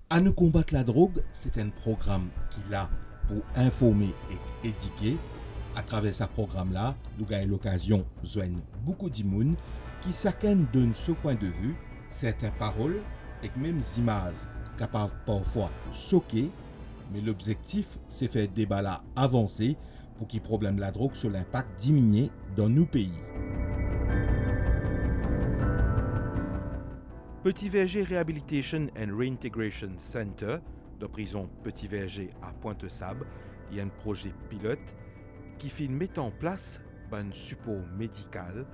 À ne combattre la drogue, c'est un programme qui a pour informer et éduquer. À travers ce programme-là, nous avons l'occasion de joindre beaucoup de monde qui chacun donne ce point de vue, certaines paroles et même images capables parfois choquer, mais l'objectif c'est faire débat là avancer pour qu'il problème la drogue sur l'impact diminuer dans nos pays. Petit Verger Rehabilitation and Reintegration Center de prison Petit Verger à Pointe-Sable, il y a un projet pilote qui fait mettre en place un support médical,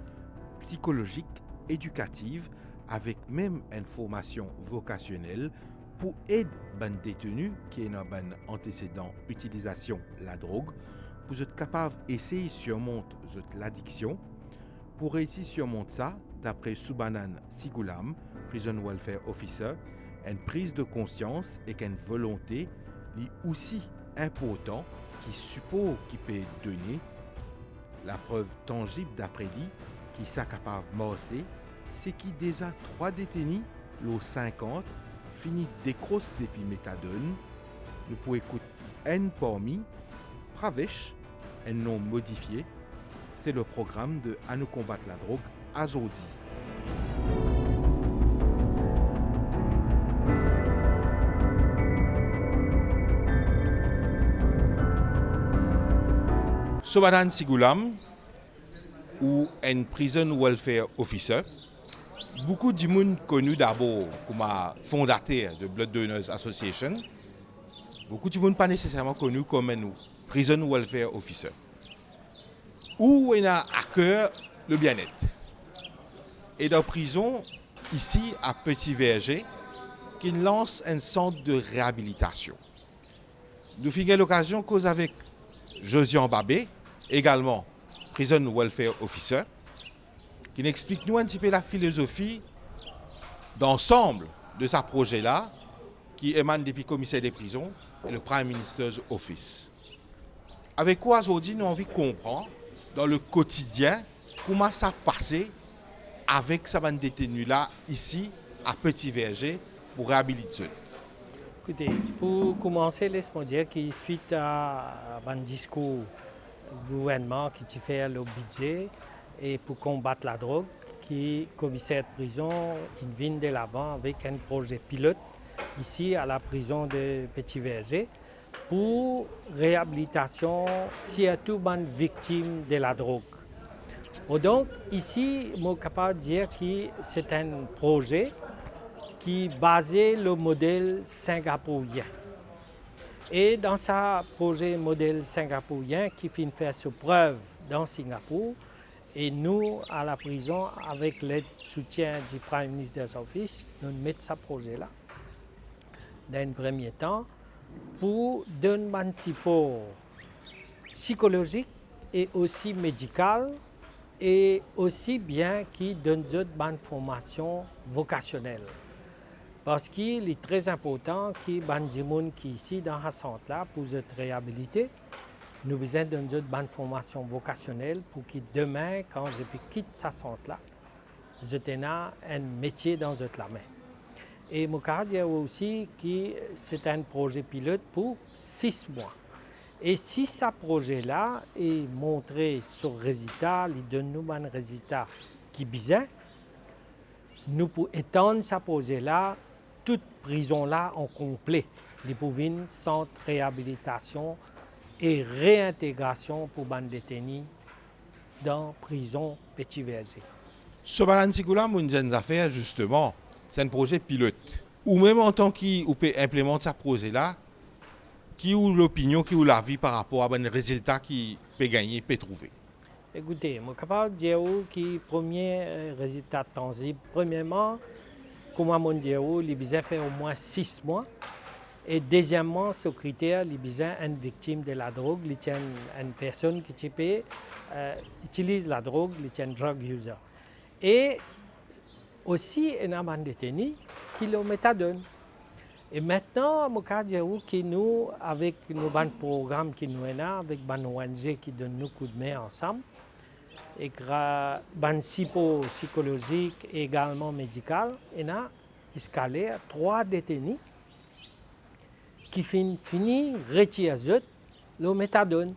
psychologique, éducative, avec même une formation vocationnelle pour aider les détenus qui ont un antécédent utilisation de la drogue, pour être capable d'essayer de surmonter l'addiction. Pour réussir à surmonter ça, d'après Soubanan Sigoulam, Prison Welfare Officer, une prise de conscience et une volonté est aussi important qui suppose qu'il peut donner la preuve tangible d'après lui qui sont capable de marcher, c'est qu'il déjà 3 détenus, l'eau 50, fini décroche depuis méthadone. Nous pouvons écouter un parmi, Pravesh, un nom modifié. C'est le programme de À nous combattre la drogue aujourd'hui. Sobanan Sigoulam, ou un prison welfare officer, beaucoup de monde connu d'abord comme fondateur de Blood Donors Association, beaucoup de monde pas nécessairement connu comme un prison welfare officer, où on a à cœur le bien-être. Et dans la prison, ici à Petit Verger, qui lance un centre de réhabilitation. Nous avons l'occasion de causer avec Josian Babé, également Prison Welfare Officer, qui nous explique nous un petit peu la philosophie d'ensemble de ce projet-là, qui émane depuis le commissaire des prisons et le Prime Minister's Office. Avec quoi aujourd'hui nous avons envie de comprendre dans le quotidien comment ça passé avec ces détenus-là ici à Petit Verger pour réhabiliter. Écoutez, pour commencer, laisse-moi dire que suite à un discours du gouvernement qui fait le budget et pour combattre la drogue, qui le commissaire de prison il vient de l'avant avec un projet pilote ici à la prison de Petit Verger pour réhabilitation surtout des victimes de la drogue. Et donc ici, je suis capable de dire que c'est un projet qui basait le modèle singapourien. Et dans ce projet modèle singapourien qui fait faire ses preuves dans Singapour, et nous, à la prison, avec l'aide soutien du Prime Minister's Office, nous mettons ce projet-là, dans un premier temps, pour donner un support psychologique et aussi médical, et aussi bien qui donne une formation vocationnelle. Parce qu'il est très important que les gens qui sont ici dans ce centre-là pour être réhabilités, nous avons besoin d'une bonne formation vocationnelle pour que demain, quand je quitte ce centre-là, je tenais un métier dans la main. Et je veux dire aussi que c'est un projet pilote pour 6 mois. Et si ce projet-là est montré sur le résultat, il donne nous un résultat qui est bien, nous pouvons étendre ce projet-là toute prison là en complet, les pouvines, centre réhabilitation et réintégration pour les détenus dans prison Petit Verger. Ce Balansigula, mon affaire justement, c'est un projet pilote. Ou même en tant qu'on peut implémenter ce projet-là, qui ou l'opinion, qui ou l'avis par rapport à un résultat qui peut gagner, peut trouver. Écoutez, je suis capable de dire que le premier résultat tangible, premièrement, comme on dit, les besoins fait au moins 6 mois. Et deuxièmement, ce critère, les besoins une victime de la drogue, une personne qui utilise la drogue, une drug user. Et aussi, il y a un détenu qui le méthadone. Et maintenant, je veux dire que nous, avec nos programmes qui nous avons, avec les ONG qui donnent nous coup de main ensemble, et un support psychologique et également médical, il a escalé à 3 détenus qui finit retire le méthadone.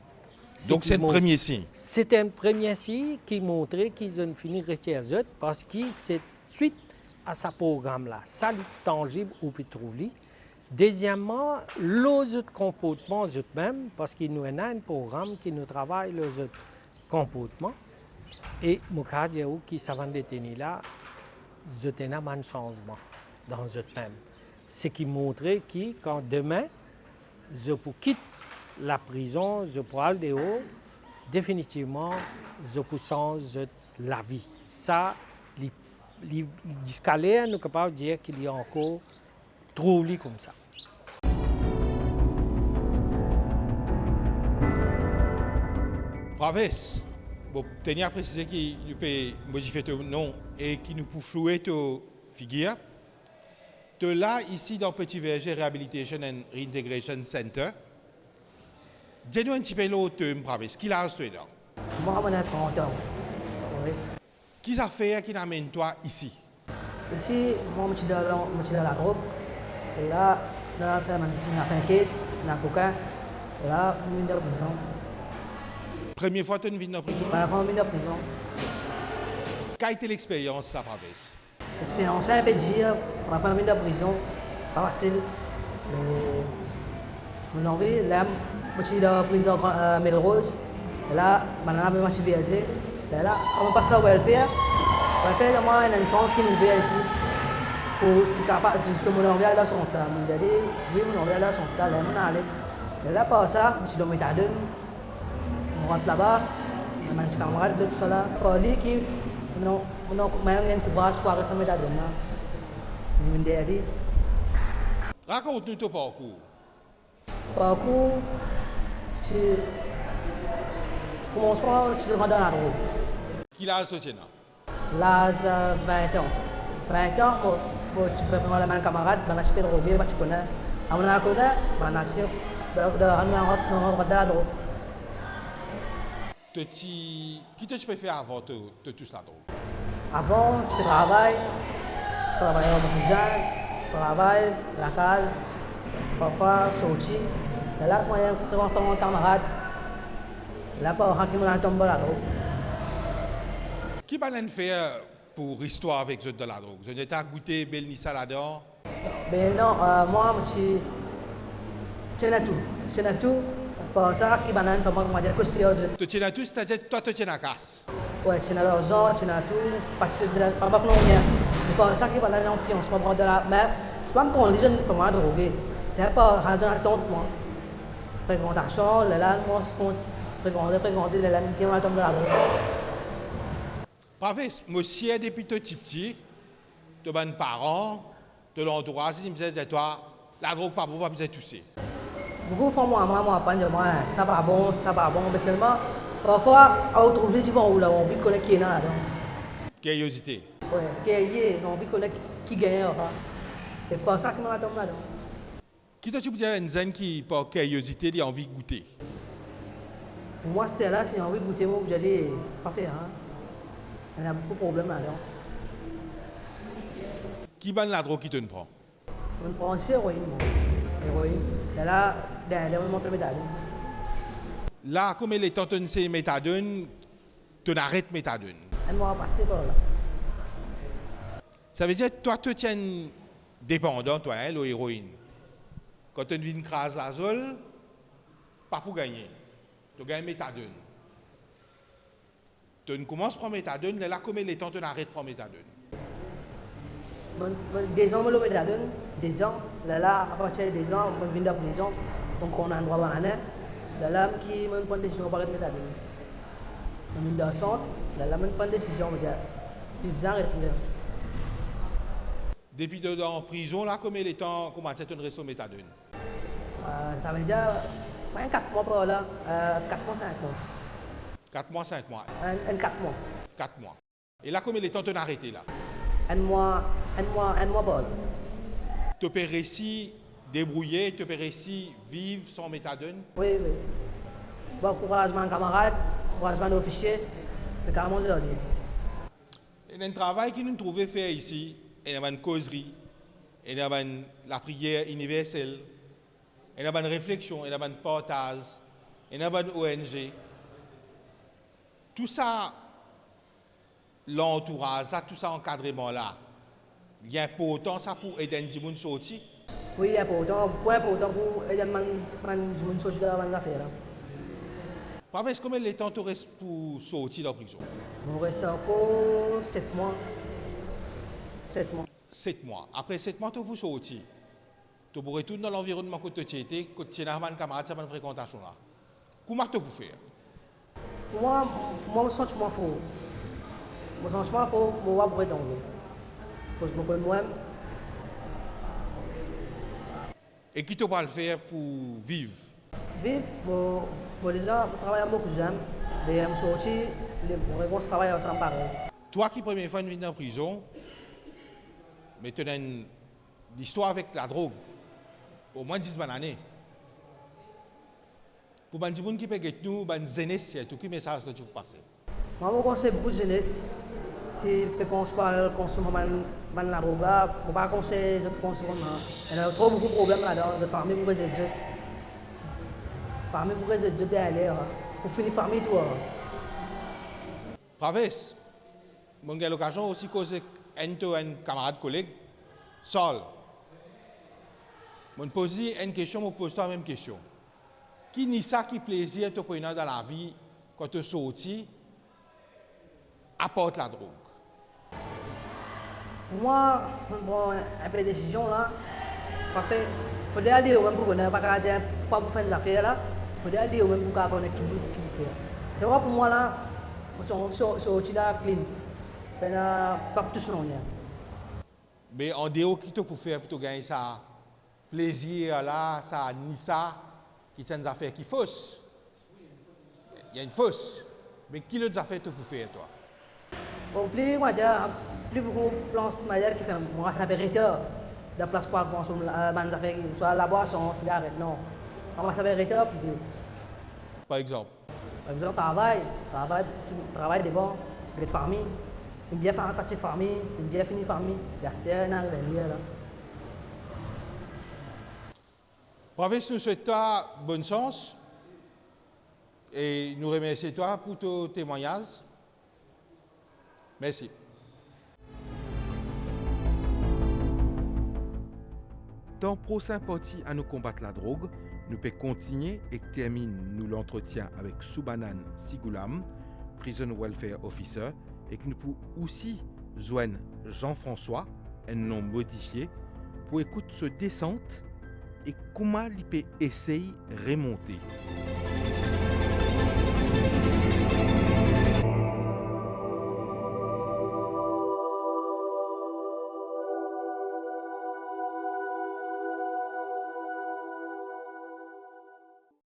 Donc c'est le premier signe. C'était un premier signe qui montrait qu'ils ont fini retire parce que c'est suite à ce programme-là, ça est tangible ou pétrolier. Deuxièmement, les autres comportements eux-mêmes, parce qu'il nous a un programme qui nous travaille les autres comportements. Et je dis que ça va détenir là, je tenais un changement dans eux-mêmes. Ce qui montrait que quand demain, je peux quitter la prison, je peux aller dehors, définitivement, je peux changer la vie. Ça, les scalaires, nous sommes capables de dire qu'il y a encore trop de comme ça. Praves, bon, tenir à préciser qu'il nous peut modifier ton nom et qu'il nous peut flouer ton figure. De là, ici, dans Petit Verger Rehabilitation and Reintegration Center, dis-nous un petit peu l'autre terme, Praves. Qui l'a acheté là? Moi, j'ai 30 ans. Oui. Qui ça fait qui t'amène toi ici? Ici, moi, je suis dans la drogue. Et là, on a fait un case, on a coca. Et là, je suis dans la prison. Première fois que tu es dans la prison? Je suis dans la prison. Quelle était l'expérience, ça, Praves? L'expérience, un peu de dire, on a fait dans la prison. Pas facile. Mais, mon envie, là, je suis dans la prison Melrose. Et là, maintenant, je suis VSD. Et là, on passe au welfare. Welfare, moi, il y a une centre qui nous vient ici. Pour si capable, justement, on vient dans son temps. Je dis, oui, on vient dans son temps, là, on allait. Et là, par ça, je suis dans le méthadone. On rentre là-bas, on a un petit camarade de tout ça là. Pour lui, qui, on a un courage pour arrêter le méthadone. Il me dit, Raconte-nous ton parcours. Parcours, tu commences par, tu rentres dans la drogue. Qui l'a acheté là? L'âge 20 ans. 20 ans, tu peux prendre la main camarade, tu peux droguer, tu connais. On a connu, on a su, on rentre dans la drogue. Qui tu peux faire avant de tout cela? Avant, tu peux travailler au magasin, tu travailles, la case, parfois sortir. Et là, moi, je vais faire mon camarade. Là, par exemple, on a tombé dans la drogue. Qui va faire pour l'histoire avec eux de la drogue? Vous avez goûté Belnissa là-dedans? Ben non, moi, je tiens à tout. Je tiens à tout. Pour ça, qui va faire moi, je suis Tu tiens à tout, c'est-à-dire toi, tu tiens à casse. Oui, je tiens à l'argent, je tiens à tout. Parce que je ne pas rien. Pour ça, qui va faire l'influence. Mais je ne pas prendre les jeunes pour moi droguer. C'est pas raison d'attendre moi. Fréquentation, là, moi, je fréquenter, là, qui va tomber dans la drogue. Praves, monsieur, depuis tout petit, de mes parents, de l'entourage, ils me disaient, toi, la drogue pas bon, pas besoin de tousser. Beaucoup de moi, ça va bon, mais seulement, parfois, on trouve des gens où on veut connaître qui est là-dedans. Curiosité. Oui, qui est, on veut connaître qui gagne. Et pas ça qui m'a tombé là-dedans. Qui tu peux dire à une jeune qui, par curiosité, il a envie de goûter? Pour moi, c'était là, si j'ai envie de goûter, moi, j'allais pas faire. Il y a beaucoup de problèmes là-dedans. Qui banne la drogue qui te prend? On prend aussi héroïne. Héroïne. Là, derrière, on monte le méthadone. Là, comme il est temps de se méthadone, tu arrêtes méthadone. Un mois passé par là. Ça veut dire que toi, tu tiens dépendant, toi, hein, l'héroïne. Quand tu viens de craser la zone, pas pour gagner. Tu gagnes méthadone. Tu commences à prendre méthadone, là, comme il est temps, tu arrêtes de prendre méthadone. Des ans, je méthadone. Des ans. Là, à partir des ans, je viens de la prison. Donc, on a un droit à l'année. Là, qui me prend des décisions par méthadone. Je viens de la centre. Là, je prends des décisions. Je dis, arrête là. Depuis que tu es en prison, là, comme il est temps, comment tu restes au méthadone? Ça veut dire 4 mois par là. 4 mois, 5 mois. 4 mois, 5 mois. 4 mois. 4 mois. Et là, comme il est temps de t'arrêter là? Un mois par là. Tu peux réussir débrouiller, tu peux réussir vivre sans méthadone? Oui. Bon courage, mon camarade. Courage, mon officier. Le carrément, je l'ai dit. Il y a un travail que nous trouvons faire ici. Il y a une causerie. Il y a la prière universelle. il y a une réflexion, il y a un partage, il y a une ONG. Tout ça, l'entourage, tout ça encadrement là, il y a important ça pour aider les gens à sortir. Oui, c'est important pour aider les gens à sortir de la affaire. Est-ce combien de temps tu restes pour sortir de la prison? Il reste encore 7 mois. 7 mois. 7 mois. Après 7 mois, tu peux sortir. Tu peux retourner dans l'environnement que tu étais, que tu as des camarades, tu as une fréquentation là. Comment tu peux faire? Pour moi, mon sentiment faux. Mon sentiment faux, moi, je vais dans l'eau. Parce que moi-même. Et qui tu vas le faire pour vivre? Vivre, moi, déjà, je travaille beaucoup, j'aime. Mais je suis sorti, mon réponse travaille ensemble pareil. Toi qui première fois venu en prison, mais tu as une histoire avec la drogue, au moins 10 années. Pour les gens qui peuvent être nous, les jeunesse, tout quel message que tu peux passer? Moi, je conseille beaucoup de jeunesse. Si je pense pas consommer la drogue, je ne pas conseiller de consommer. Il y a trop beaucoup de problèmes là-dedans. Je famille pour résoudre. Famille pour résoudre derrière. Pour finir famille tout. Praves, j'ai l'occasion aussi de causer un camarade collègue, Sol. Je me pose une question, je me pose la même question. Qui n'est ça qui plaisir te prendre dans la vie quand tu sortis, apporte la drogue? Pour moi, bon, un peu de décision là. Il faut aller au même pour connaître, pas pour faire des affaires là. Il faut aller au même pour connaître qui peut faire. C'est vrai pour moi là, sorti là clean. Pas tout ce nom. Mais en dehors, qui te peut faire pour gagner ça plaisir là, ça ni ça, qui sont des affaires qui fausses. Il y a une fausse. Mais qui les affaires te peut faire toi? Bon, plus beaucoup de plans qui fait moi ça s'appelle réteur. De place pour consommer des affaires soit la boisson, cigarette, non. Moi ça s'appelle réteur plutôt. Par exemple? Par exemple, travail devant, avec famille. Une bien fatiguée famille, une bien finie famille. Gaster, un arrivé là. Praves, nous souhaitons toi bonne chance et nous remercions toi pour ton témoignage. Merci. Dans le prochain parti à nous combattre la drogue, nous pouvons continuer et terminer nous l'entretien avec Soubanan Sigoulam, Prison Welfare Officer, et que nous pouvons aussi joindre Jean-François, un nom modifié, pour écouter ce descente et comment il peut essayer de remonter.